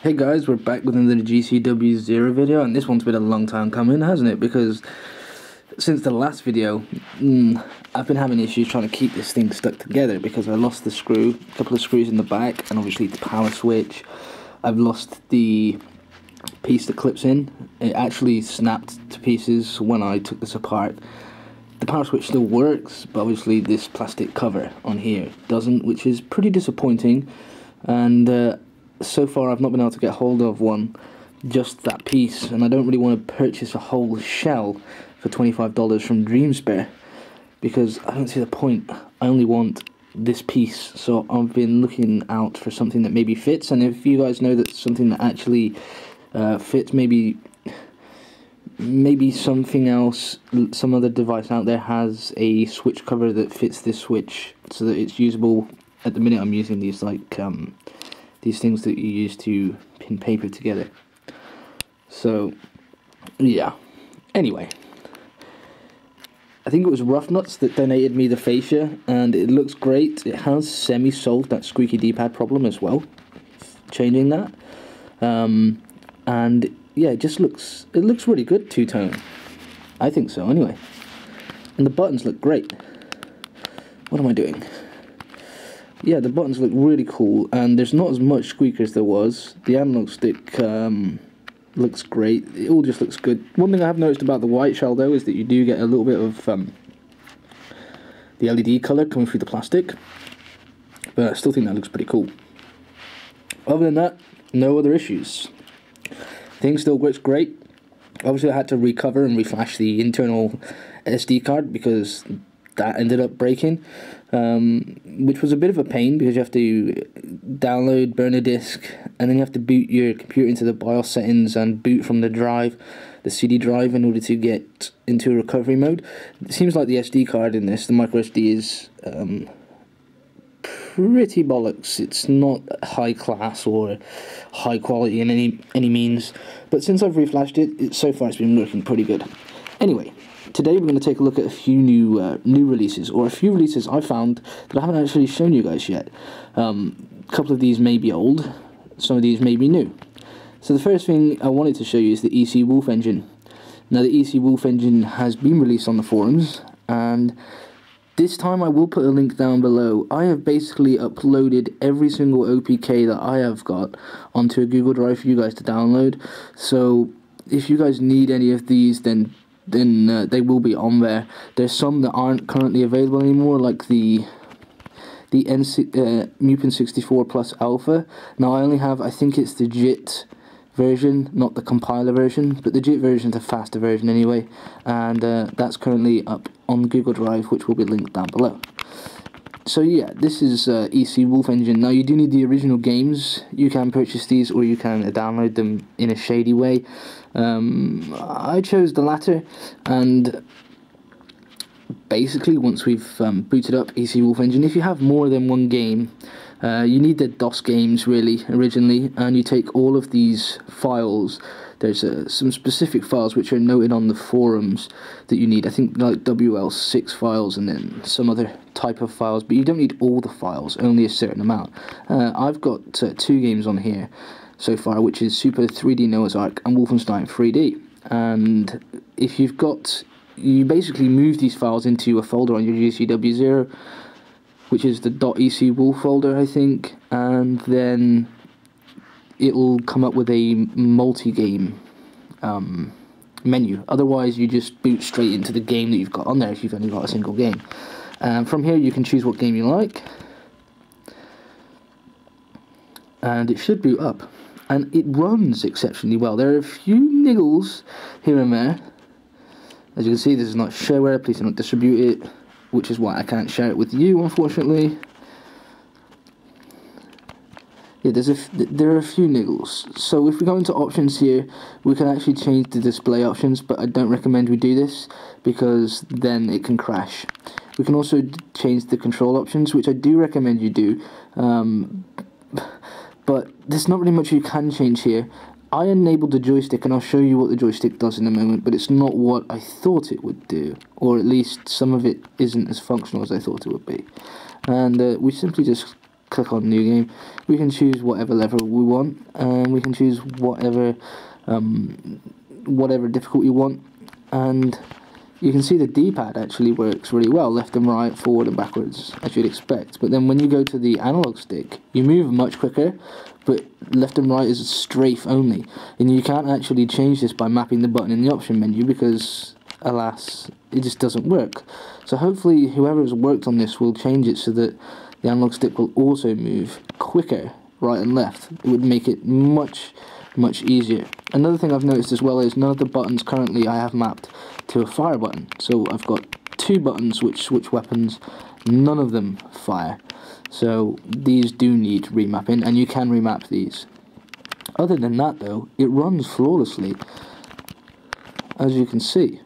Hey guys, we're back with another GCW 0 video, and this one's been a long time coming, hasn't it? Because since the last video, I've been having issues trying to keep this thing stuck together because I lost the screw, a couple of screws in the back, and obviously the power switch. I've lost the piece that clips in. It actually snapped to pieces when I took this apart. The power switch still works, but obviously this plastic cover on here doesn't, which is pretty disappointing. And so far I've not been able to get hold of one, just that piece, and I don't really want to purchase a whole shell for $25 from DreamSpare because I don't see the point. I only want this piece, so I've been looking out for something that maybe fits, and if you guys know that something that actually fits, maybe something else, some other device out there has a switch cover that fits this switch so that it's usable. At the minute I'm using these these things that you use to pin paper together. So, yeah. Anyway, I think it was Rough Nuts that donated me the fascia, and it looks great. It has semi-solved that squeaky D-pad problem as well, changing that. And yeah, it looks really good two-tone. I think so, anyway. And the buttons look great. What am I doing? Yeah, the buttons look really cool, and there's not as much squeak as there was. The analog stick looks great. It all just looks good. One thing I have noticed about the white shell, though, is that you do get a little bit of the LED colour coming through the plastic, but I still think that looks pretty cool. Other than that, no other issues. Thing still works great. Obviously, I had to recover and reflash the internal SD card because that ended up breaking, which was a bit of a pain because you have to download, burn a disk, and then you have to boot your computer into the BIOS settings and boot from the drive, the CD drive, in order to get into recovery mode. It seems like the SD card in this, the micro SD, is pretty bollocks. It's not high class or high quality in any means, but since I've reflashed it, so far it's been working pretty good. Anyway, today we're going to take a look at a few new releases, or a few releases I found that I haven't actually shown you guys yet. A couple of these may be old, some of these may be new. So the first thing I wanted to show you is the ECWolf engine. Now the ECWolf engine has been released on the forums, and this time I will put a link down below. I have basically uploaded every single OPK that I have got onto a Google Drive for you guys to download. So if you guys need any of these, then they will be on there. There's some that aren't currently available anymore, like the Mupen 64 Plus Alpha. Now I only have, I think it's the JIT version, not the compiler version, but the JIT version is a faster version anyway, and that's currently up on Google Drive, which will be linked down below. So yeah, this is ECWolf engine. Now you do need the original games. You can purchase these, or you can download them in a shady way. I chose the latter, and basically once we've booted up ECWolf engine, if you have more than one game, you need the DOS games really originally, and you take all of these files. There's some specific files which are noted on the forums that you need. I think like WL6 files and then some other type of files, but you don't need all the files, only a certain amount. I've got 2 games on here so far, which is Super 3D Noah's Ark and Wolfenstein 3D. And if you've got, you basically move these files into a folder on your GCW 0, which is the .ecwolf folder, I think, and then it'll come up with a multi-game menu. Otherwise, you just boot straight into the game that you've got on there if you've only got a single game. From here, you can choose what game you like, and it should boot up. And it runs exceptionally well. There are a few niggles here and there. As you can see, this is not shareware. Please do not distribute it, which is why I can't share it with you, unfortunately. Yeah, there are a few niggles. So if we go into options here, we can actually change the display options, but I don't recommend we do this because then it can crash. We can also change the control options, which I do recommend you do, but there's not really much you can change here. I enabled the joystick, and I'll show you what the joystick does in a moment, but it's not what I thought it would do, or at least some of it isn't as functional as I thought it would be. And we simply just click on new game. We can choose whatever level we want, and we can choose whatever difficulty you want, and you can see the D-pad actually works really well, left and right, forward and backwards, as you'd expect. But then when you go to the analog stick, you move much quicker, but left and right is strafe only, and you can't actually change this by mapping the button in the option menu because, alas, it just doesn't work. So hopefully whoever has worked on this will change it so that the analog stick will also move quicker, right and left. It would make it much easier. Another thing I've noticed as well is none of the buttons currently I have mapped to a fire button. So I've got 2 buttons which switch weapons, none of them fire. So these do need remapping, and you can remap these. Other than that though, it runs flawlessly, as you can see.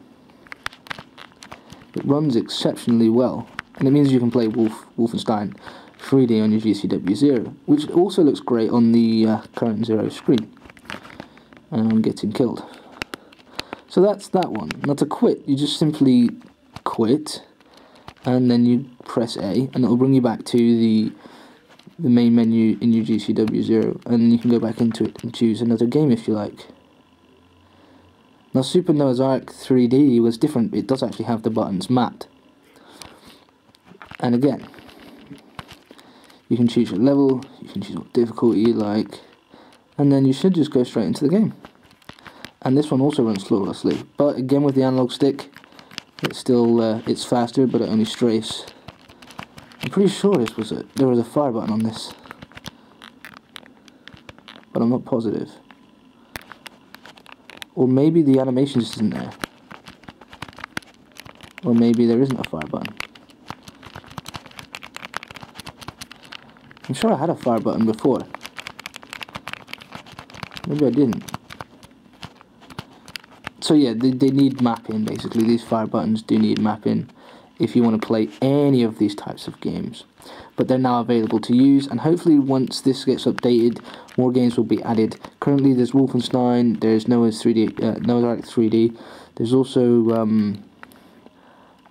It runs exceptionally well, and it means you can play Wolfenstein 3D on your GCW 0, which also looks great on the current 0 screen. And I'm getting killed. So that's that one. Now to quit, you just simply quit, and then you press A, and it will bring you back to the main menu in your GCW 0, and you can go back into it and choose another game if you like. Now Super Noah's Ark 3D was different. It does actually have the buttons mapped. And again, you can choose your level, you can choose what difficulty you like, and then you should just go straight into the game. And this one also runs flawlessly, but again with the analog stick, it's still it's faster, but it only strafes. I'm pretty sure there was a fire button on this, but I'm not positive. Or maybe the animation just isn't there. Or maybe there isn't a fire button. I'm sure I had a fire button before. Maybe I didn't. So yeah, they need mapping basically. These fire buttons do need mapping if you want to play any of these types of games. But they're now available to use, and hopefully once this gets updated, more games will be added. Currently there's Wolfenstein, there's Noah's Ark 3D, there's also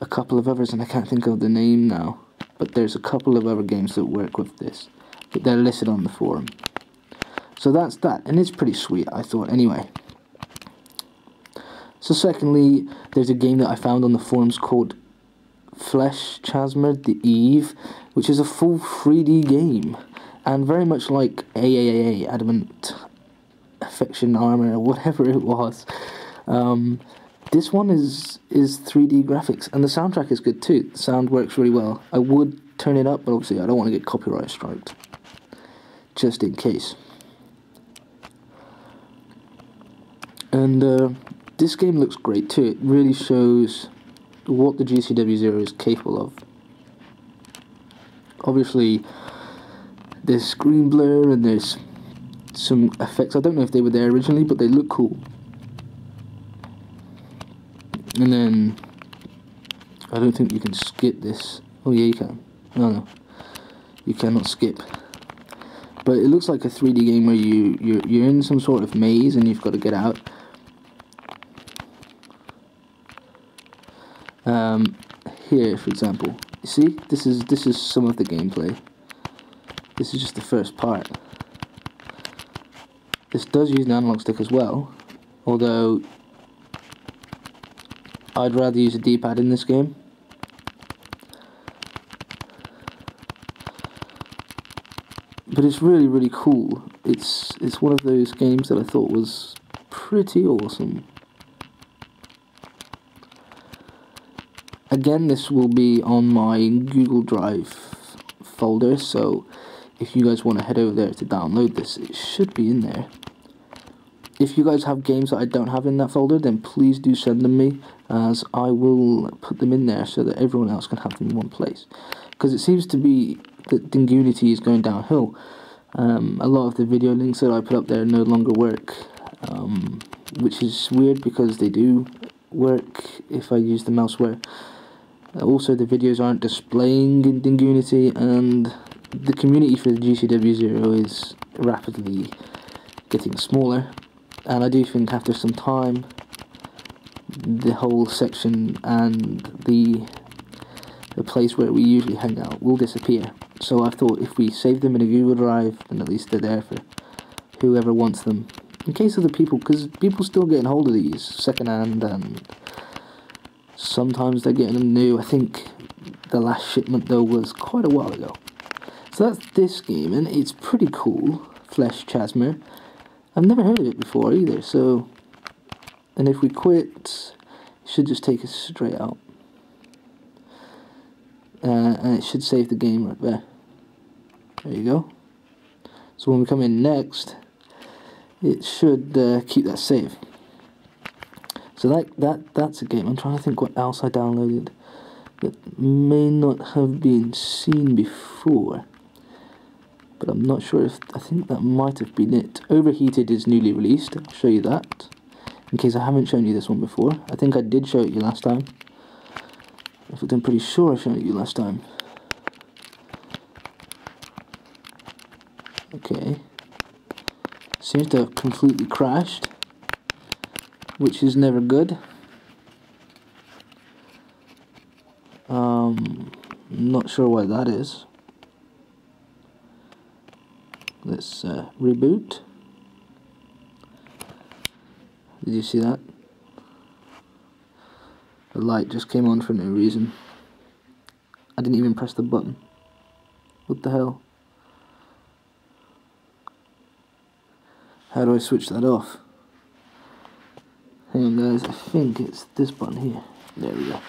a couple of others, and I can't think of the name now, but there's a couple of other games that work with this, but they're listed on the forum. So that's that, and it's pretty sweet, I thought, anyway. So secondly, there's a game that I found on the forums called Chasmer the Eve, which is a full 3D game, and very much like AAA, Adamant Affection Armor, or whatever it was. This one is 3D graphics, and the soundtrack is good too. The sound works really well. I would turn it up, but obviously I don't want to get copyright striked, just in case. And this game looks great too. It really shows what the GCW 0 is capable of. Obviously there's screen blur and there's some effects. I don't know if they were there originally, but they look cool. And then I don't think you can skip this. Oh yeah, you can. No, you cannot skip. But it looks like a 3D game where you're in some sort of maze and you've got to get out. Here, for example, you see, this is some of the gameplay. This is just the first part. This does use an analog stick as well, although I'd rather use a D-pad in this game. But it's really, really cool. It's one of those games that I thought was pretty awesome. Again, this will be on my Google Drive folder, so if you guys want to head over there to download this, it should be in there. If you guys have games that I don't have in that folder, then please do send them me, as I will put them in there so that everyone else can have them in one place. Because it seems to be that Dingunity is going downhill. A lot of the video links that I put up there no longer work, which is weird because they do work if I use them elsewhere. Also, the videos aren't displaying in Dingunity, and the community for the GCW 0 is rapidly getting smaller. And I do think after some time, the whole section and the place where we usually hang out will disappear. So I thought if we save them in a Google Drive, then at least they're there for whoever wants them. In case of the people, because people still getting hold of these secondhand, and sometimes they're getting them new. I think the last shipment though was quite a while ago. So that's this game, and it's pretty cool. Flesh Chasmer. I've never heard of it before either, so... And if we quit, it should just take us straight out. And it should save the game right there. There you go. So when we come in next, it should keep that save. So that's a game. I'm trying to think what else I downloaded that may not have been seen before. But I'm not sure if... I think that might have been it. Overheated is newly released. I'll show you that. In case I haven't shown you this one before. I think I did show it you last time. In fact, I'm pretty sure I showed it you last time. Okay. Seems to have completely crashed, which is never good. Not sure why that is. Let's reboot. Did you see that? The light just came on for no reason. I didn't even press the button. What the hell? How do I switch that off? Hang on guys, I think it's this button here. There we go.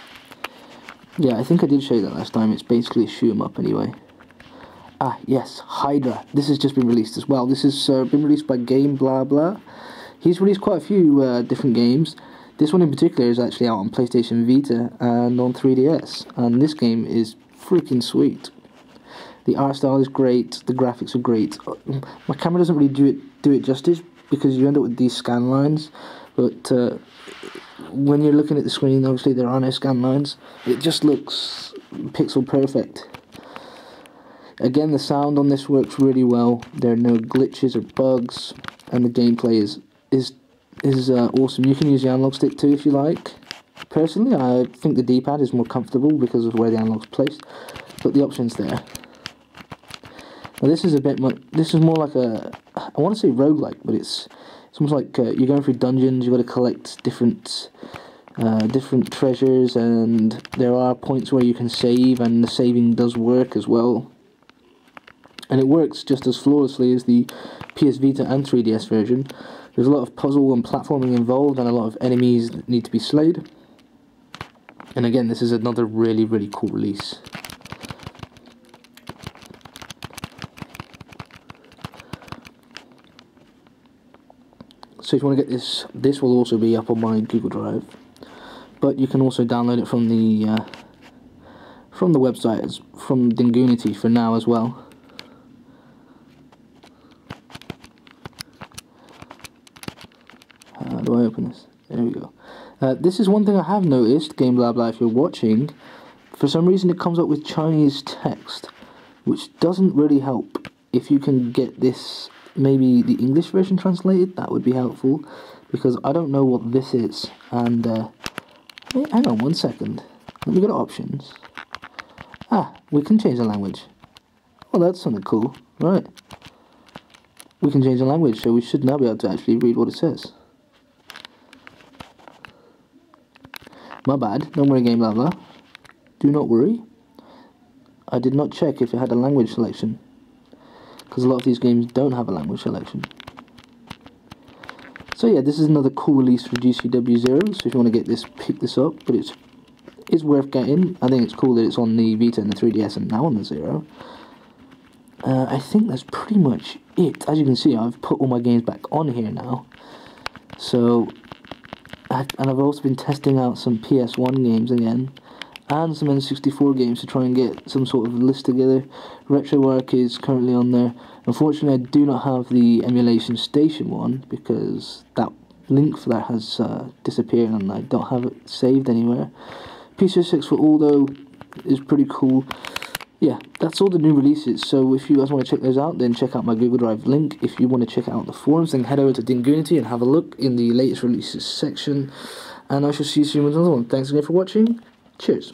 Yeah, I think I did show you that last time. It's basically a shoot 'em up anyway. Ah, yes, Hydra. This has just been released as well. This has been released by Game Blah Blah. He's released quite a few different games. This one in particular is actually out on PlayStation Vita and on 3DS. And this game is freaking sweet. The art style is great. The graphics are great. My camera doesn't really do it justice because you end up with these scan lines. But when you're looking at the screen, obviously there are no scan lines. It just looks pixel perfect. Again, the sound on this works really well. There are no glitches or bugs, and the gameplay is awesome. You can use the analog stick too if you like. Personally, I think the D-pad is more comfortable because of where the analog's placed, but the option's there. Now this is a bit much. This is more like a, I want to say roguelike, but it's almost like you're going through dungeons. You've got to collect different treasures, and there are points where you can save, and the saving does work as well. And it works just as flawlessly as the PS Vita and 3DS version. There's a lot of puzzle and platforming involved, and a lot of enemies that need to be slayed. And again, this is another really, really cool release. So if you want to get this will also be up on my Google Drive. But you can also download it from the website, from Dingunity for now as well. How do I open this? There we go. This is one thing I have noticed, Game Blah Blah, if you're watching. For some reason it comes up with Chinese text, which doesn't really help. If you can get this, maybe the English version translated, that would be helpful. Because I don't know what this is. And, hang on one second. Let me go to options. Ah, we can change the language. Oh, that's something cool. Right. We can change the language, so we should now be able to actually read what it says. My bad, don't worry Game Blah Blah. Do not worry. I did not check if it had a language selection, because a lot of these games don't have a language selection. So yeah, this is another cool release for GCW Zero, so if you want to get this, pick this up, but it's worth getting. I think it's cool that it's on the Vita and the 3DS and now on the Zero. I think that's pretty much it. As you can see, I've put all my games back on here now. So... and I've also been testing out some PS1 games again, and some N64 games to try and get some sort of list together. RetroArch is currently on there. Unfortunately, I do not have the emulation station one, because that link for that has disappeared and I don't have it saved anywhere. PS6 for All, though, is pretty cool. Yeah, that's all the new releases, so if you guys want to check those out, then check out my Google Drive link. If you want to check out the forums, then head over to Dingunity and have a look in the latest releases section. And I shall see you soon with another one. Thanks again for watching. Cheers.